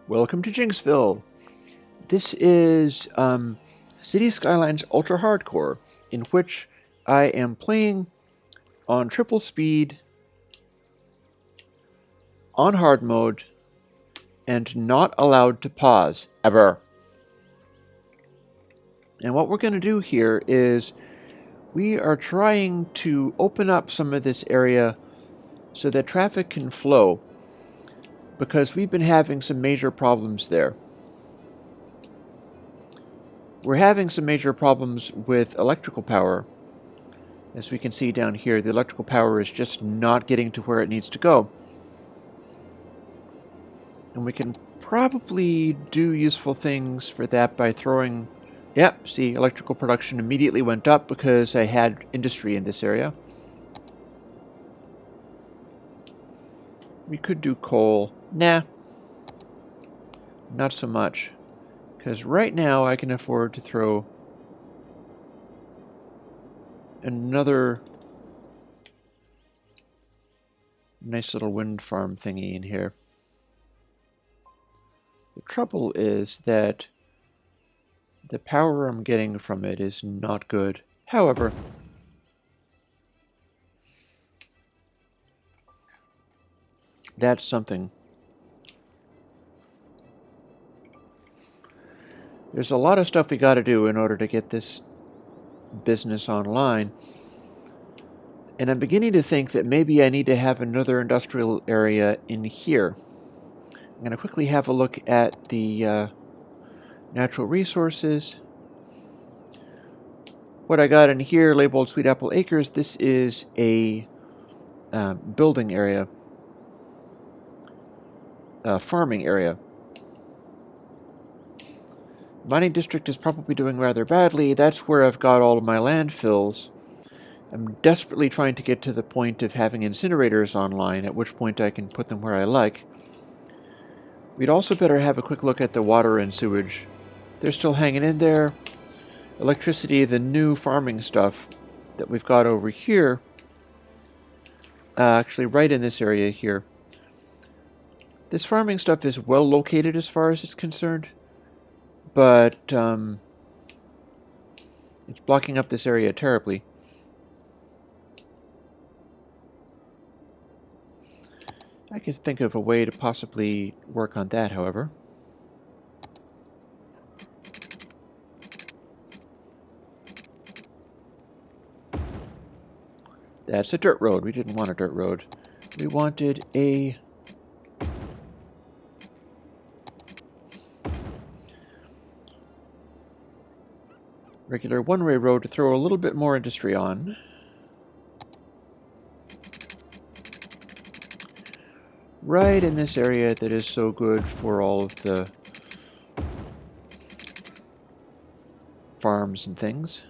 Welcome to Jinxville. This is City Skylines Ultra Hardcore, in which I am playing on triple speed, on hard mode, and not allowed to pause, ever. And what we're going to do here is we are trying to open up some of this area so that traffic can flow, because we've been having some major problems there. We're having some major problems with electrical power. As we can see down here, the electrical power is just not getting to where it needs to go. And we can probably do useful things for that by throwing... Yep, see, electrical production immediately went up because I had industry in this area. We could do coal. Nah, not so much. Because right now I can afford to throw another nice little wind farm thingy in here. The trouble is that the power I'm getting from it is not good. However, that's something. There's a lot of stuff we got to do in order to get this business online. And I'm beginning to think that maybe I need to have another industrial area in here. I'm going to quickly have a look at the natural resources. What I got in here, labeled Sweet Apple Acres, this is a building area. Farming area. Mining district is probably doing rather badly. That's where I've got all of my landfills. I'm desperately trying to get to the point of having incinerators online, at which point I can put them where I like. We'd also better have a quick look at the water and sewage. They're still hanging in there. Electricity, the new farming stuff that we've got over here, actually right in this area here. This farming stuff is well located as far as it's concerned, but it's blocking up this area terribly. I can think of a way to possibly work on that, however. That's a dirt road. We didn't want a dirt road. We wanted a... regular one-way road to throw a little bit more industry on. Right in this area that is so good for all of the farms and things.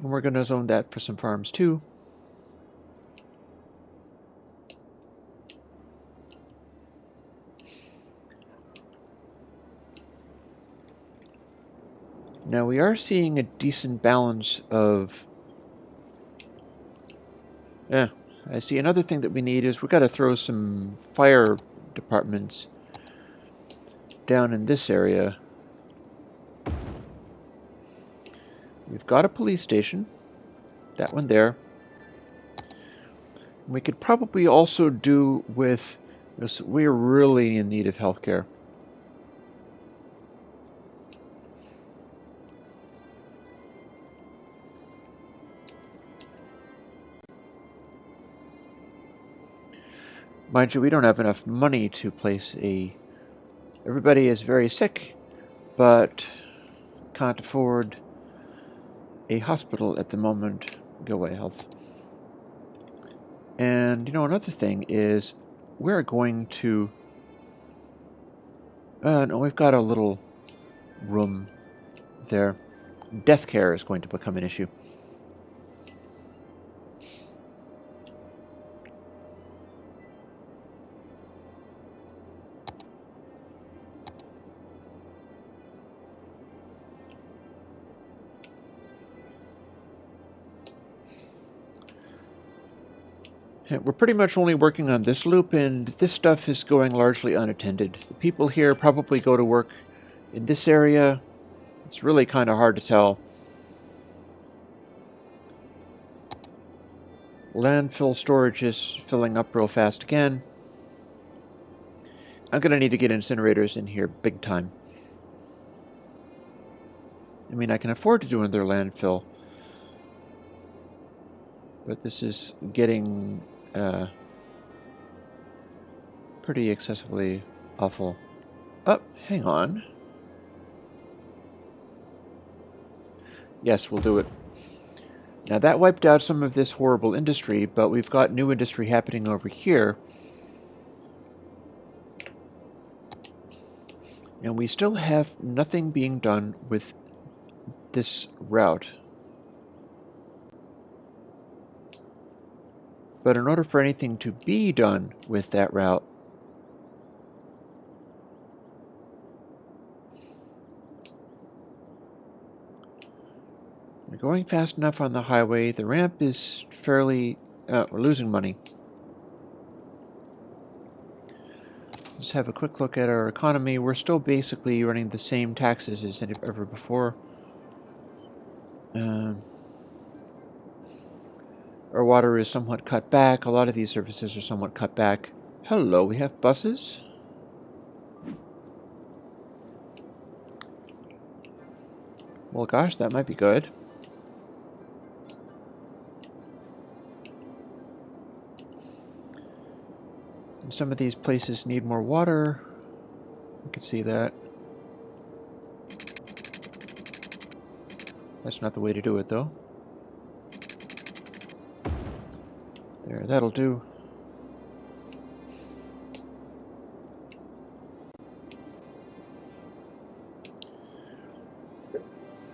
And we're going to zone that for some farms too. Now we are seeing a decent balance of... I see another thing that we need is we've got to throw some fire departments down in this area. We've got a police station. That one there. We could probably also do with... we're really in need of healthcare. Mind you, we don't have enough money to place a... Everybody is very sick, but can't afford a hospital at the moment. Go away, health. And, you know, another thing is we're going to... no, we've got a little room there. Death care is going to become an issue. We're pretty much only working on this loop, and this stuff is going largely unattended. The people here probably go to work in this area. It's really kind of hard to tell. Landfill storage is filling up real fast again. I'm going to need to get incinerators in here big time. I mean, I can afford to do another landfill, but this is getting pretty excessively awful. Oh, hang on. Yes, we'll do it. Now that wiped out some of this horrible industry, but we've got new industry happening over here. And we still have nothing being done with this route. But in order for anything to be done with that route, we're going fast enough on the highway. The ramp is fairly... we're losing money. Let's have a quick look at our economy. We're still basically running the same taxes as ever before. Our water is somewhat cut back. A lot of these services are somewhat cut back. Hello, we have buses. Well, gosh, that might be good. And some of these places need more water. You can see that. That's not the way to do it, though. There, that'll do.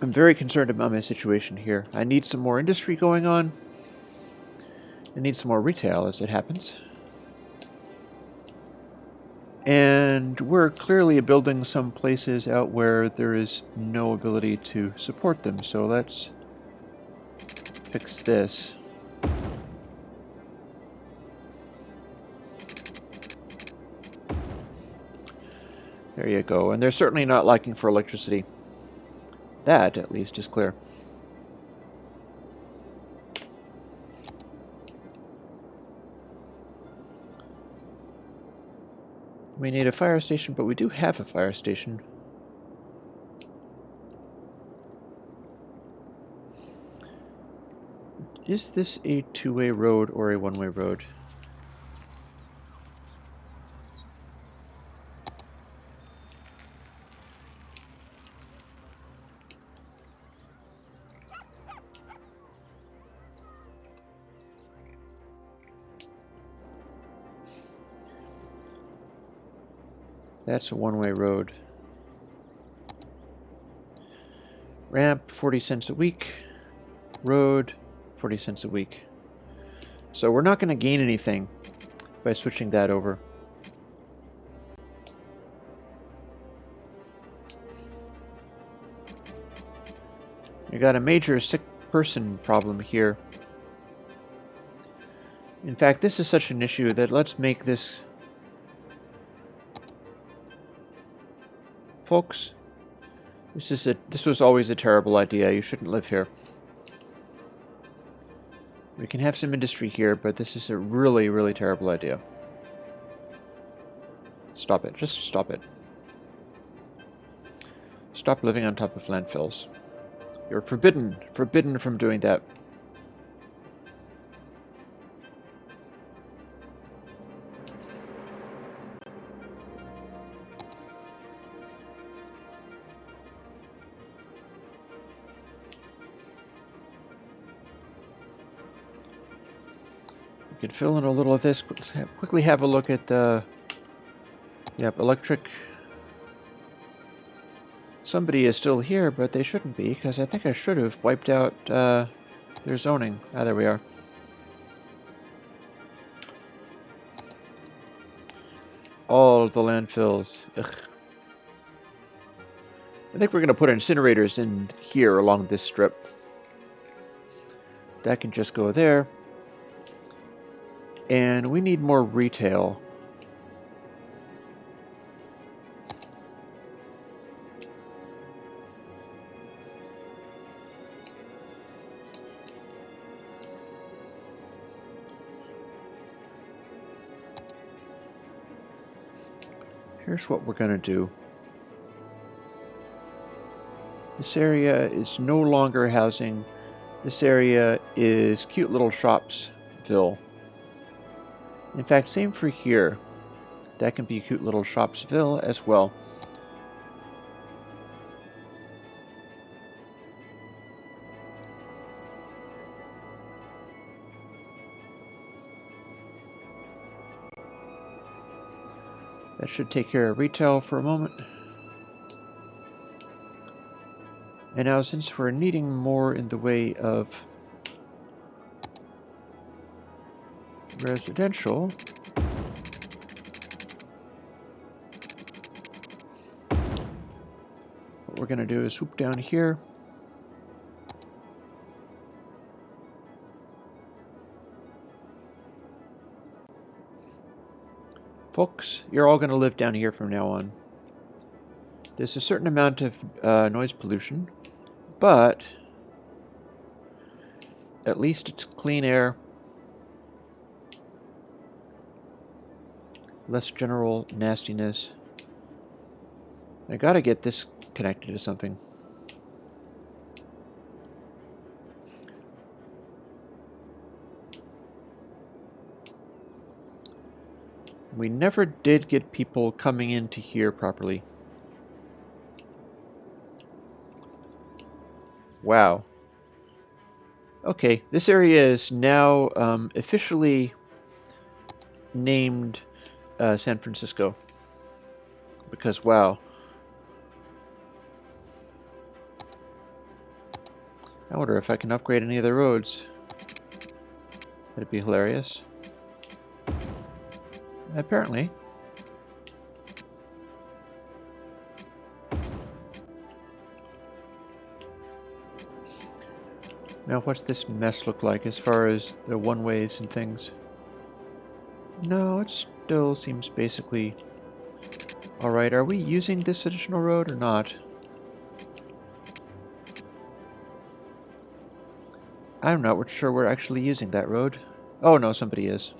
I'm very concerned about my situation here. I need some more industry going on. I need some more retail, as it happens. And we're clearly building some places out where there is no ability to support them. So let's fix this. There you go. And they're certainly not liking for electricity. That, at least, is clear. We need a fire station, but we do have a fire station. Is this a two-way road or a one-way road? That's a one-way road. Ramp, 40 cents a week. Road, 40 cents a week. So we're not going to gain anything by switching that over. We got a major sick person problem here. In fact, this is such an issue that let's make this... Folks, this was always a terrible idea. You shouldn't live here. We can have some industry here, but this is a really, really terrible idea. Stop it. Just stop it. Stop living on top of landfills. You're forbidden from doing that. We could fill in a little of this. Quickly have a look at the... Yep, electric... Somebody is still here, but they shouldn't be, because I think I should have wiped out their zoning. Ah, there we are. All the landfills. Ugh. I think we're going to put incinerators in here along this strip. That can just go there. And we need more retail. Here's what we're going to do. This area is no longer housing. This area is cute little Shopsville. In fact, same for here. That can be cute little Shopsville as well. That should take care of retail for a moment. And now, since we're needing more in the way of residential, what we're going to do is swoop down here. Folks, you're all going to live down here from now on. There's a certain amount of noise pollution, but at least it's clean air, less general nastiness. I gotta get this connected to something. We never did get people coming into here properly. Wow. Okay, this area is now officially named San Francisco. Because, wow. I wonder if I can upgrade any of the roads. That'd be hilarious. Apparently. Now, what's this mess look like as far as the one-ways and things? No, it still seems basically alright. Are we using this additional road or not? I'm not sure we're actually using that road. Oh no, somebody is.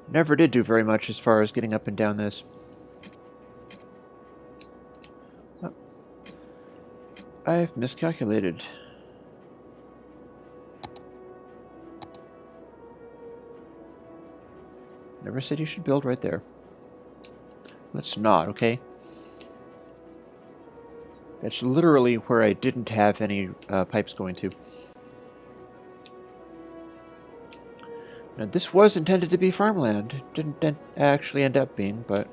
Never did do very much as far as getting up and down this. Oh. I've miscalculated. Never said you should build right there. Let's not, okay? That's literally where I didn't have any pipes going to. Now, this was intended to be farmland. Didn't actually end up being, but...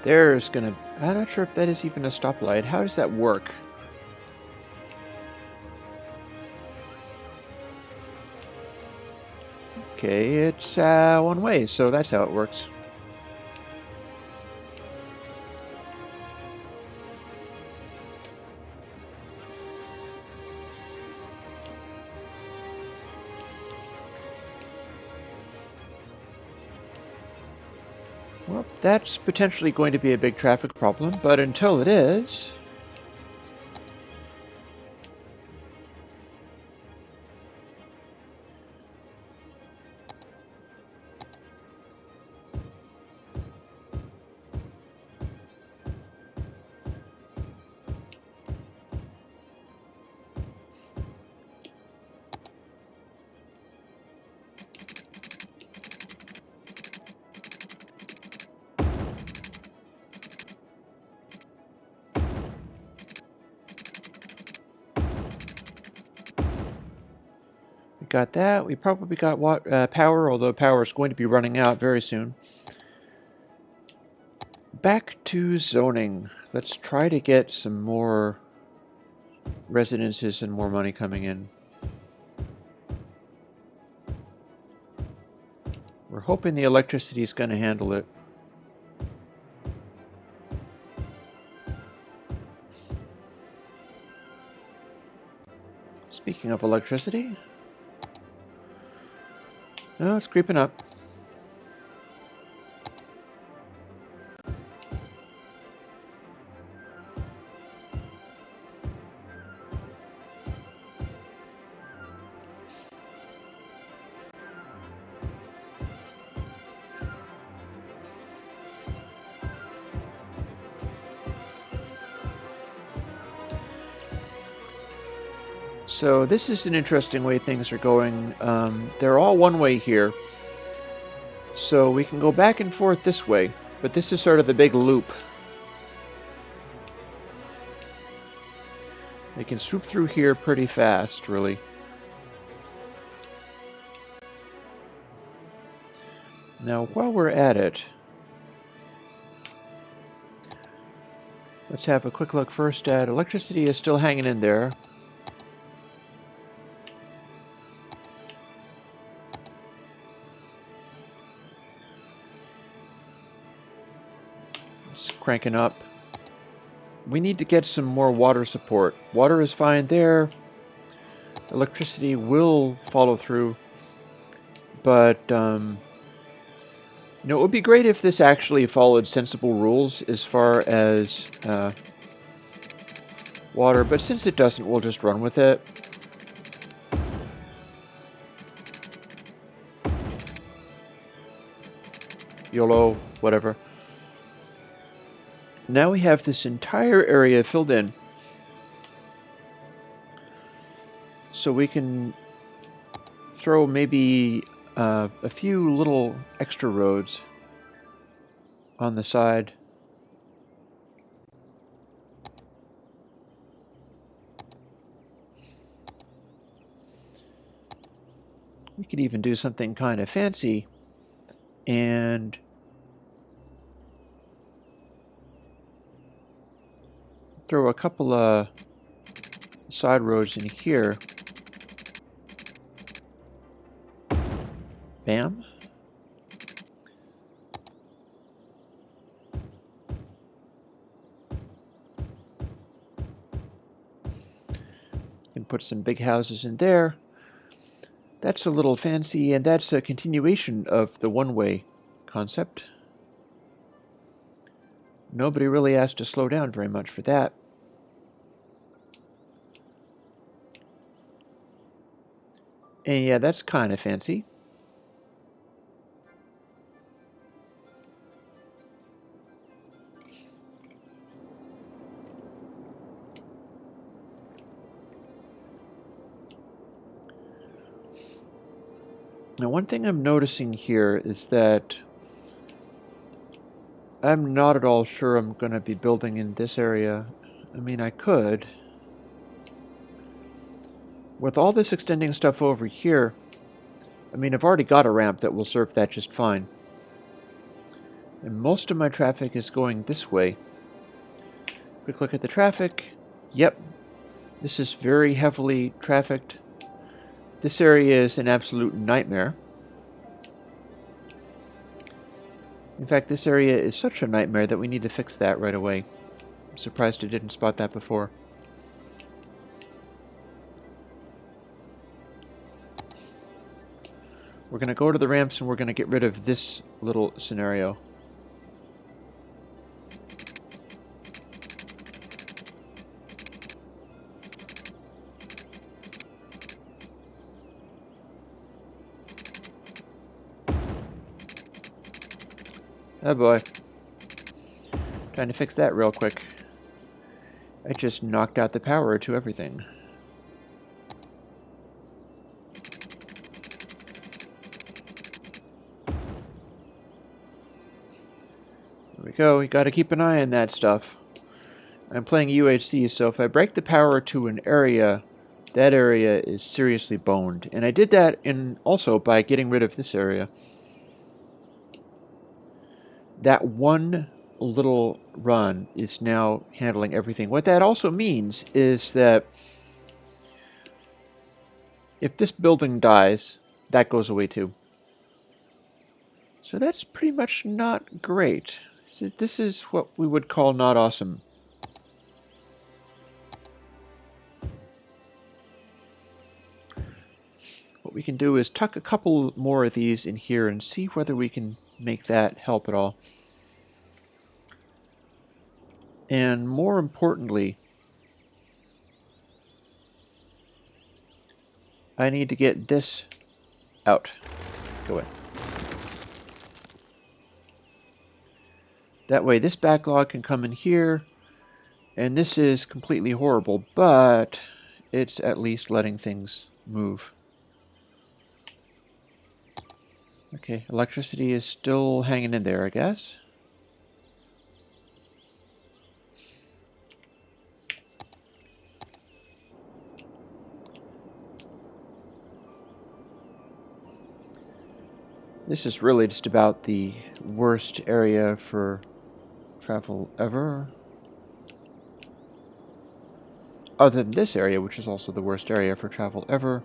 There's gonna... I'm not sure if that is even a stoplight. How does that work? Okay, it's one way, so that's how it works. Well, that's potentially going to be a big traffic problem, but until it is... got that. We probably got power, although power is going to be running out very soon. Back to zoning. Let's try to get some more residences and more money coming in. We're hoping the electricity is going to handle it. Speaking of electricity, no, it's creeping up. So this is an interesting way things are going. They're all one way here. So we can go back and forth this way, but this is sort of the big loop. They can swoop through here pretty fast, really. Now, while we're at it, let's have a quick look first at electricity is still hanging in there. It's cranking up. We need to get some more water support. Water is fine there. Electricity will follow through. But, you know, it would be great if this actually followed sensible rules as far as water. But since it doesn't, we'll just run with it. YOLO, whatever. Now we have this entire area filled in. So we can throw maybe a few little extra roads on the side. We could even do something kind of fancy and throw a couple of side roads in here. Bam. And put some big houses in there. That's a little fancy, and that's a continuation of the one-way concept. Nobody really has to slow down very much for that. And yeah, that's kind of fancy. Now, one thing I'm noticing here is that I'm not at all sure I'm going to be building in this area. I mean, I could. With all this extending stuff over here, I mean, I've already got a ramp that will serve that just fine. And most of my traffic is going this way. Quick look at the traffic. Yep, this is very heavily trafficked. This area is an absolute nightmare. In fact, this area is such a nightmare that we need to fix that right away. I'm surprised I didn't spot that before. We're going to go to the ramps and we're going to get rid of this little scenario. Oh boy. Trying to fix that real quick. I just knocked out the power to everything. There we go. You got to keep an eye on that stuff. I'm playing UHC, so if I break the power to an area, That area is seriously boned. And I did that also by getting rid of this area. That one little run is now handling everything. What that also means is that if this building dies, that goes away too. So that's pretty much not great. This is what we would call not awesome. What we can do is tuck a couple more of these in here and see whether we can make that help at all. And more importantly, I need to get this out. Go in. That way this backlog can come in here, and this is completely horrible, but it's at least letting things move. Okay, electricity is still hanging in there, I guess. This is really just about the worst area for travel ever. Other than this area, which is also the worst area for travel ever.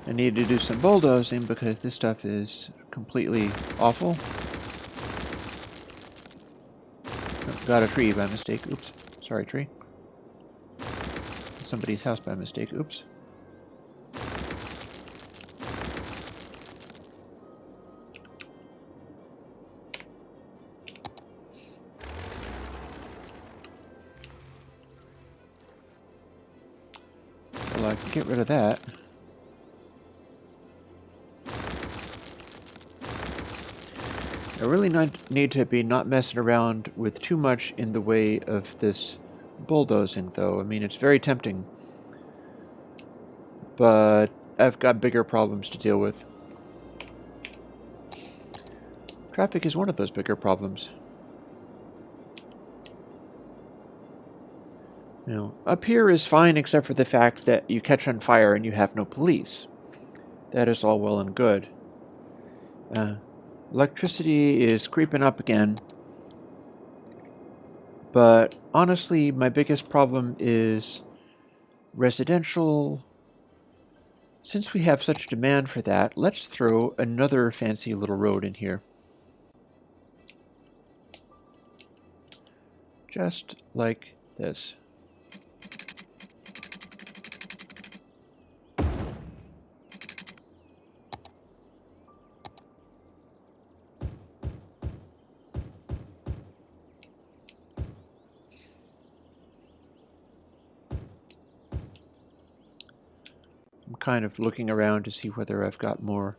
I need to do some bulldozing because this stuff is completely awful. Oh, got a tree by mistake. Oops. Sorry, tree. Somebody's house by mistake. Oops. Well, I can get rid of that. I really need to be not messing around with too much in the way of this bulldozing, though. I mean, it's very tempting. But I've got bigger problems to deal with. Traffic is one of those bigger problems. You know, up here is fine except for the fact that you catch on fire and you have no police. That is all well and good. Electricity is creeping up again. But honestly, my biggest problem is residential. Since we have such demand for that, let's throw another fancy little road in here. Just like this. I'm kind of looking around to see whether I've got more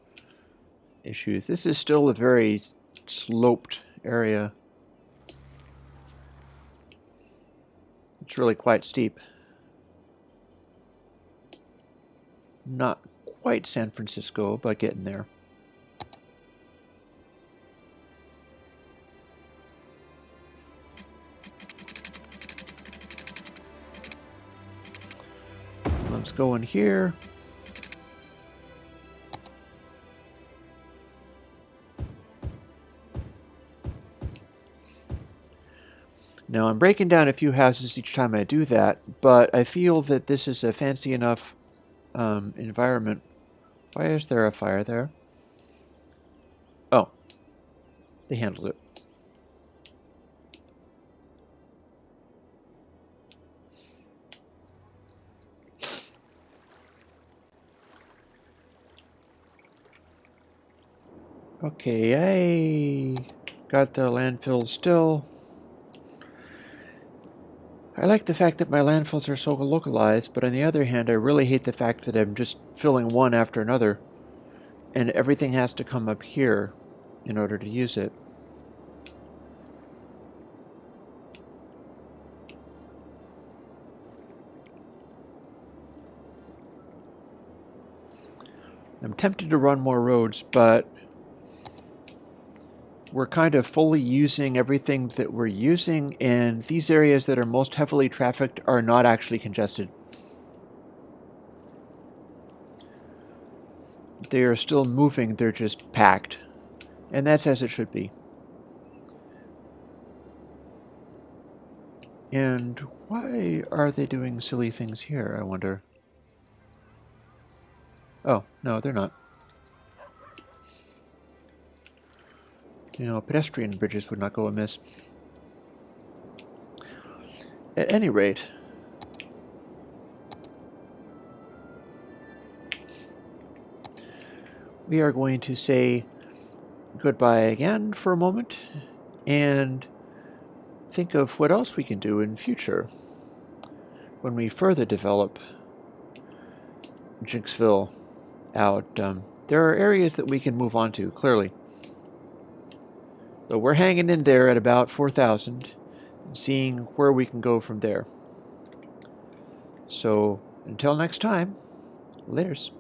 issues. This is still a very sloped area. It's really quite steep. Not quite San Francisco, but getting there. Let's go in here. Now I'm breaking down a few houses each time I do that, but I feel that this is a fancy enough environment. Why is there a fire there? Oh, they handled it. Okay, I got the landfill still. I like the fact that my landfills are so localized, but on the other hand, I really hate the fact that I'm just filling one after another, and everything has to come up here in order to use it. I'm tempted to run more roads, but we're kind of fully using everything that we're using, and these areas that are most heavily trafficked are not actually congested. They are still moving, they're just packed. And that's as it should be. And why are they doing silly things here, I wonder? Oh, no, they're not. You know, pedestrian bridges would not go amiss. At any rate, we are going to say goodbye again for a moment and think of what else we can do in future when we further develop Jinxville out. There are areas that we can move on to, clearly. But we're hanging in there at about 4,000, seeing where we can go from there. So, until next time, laters.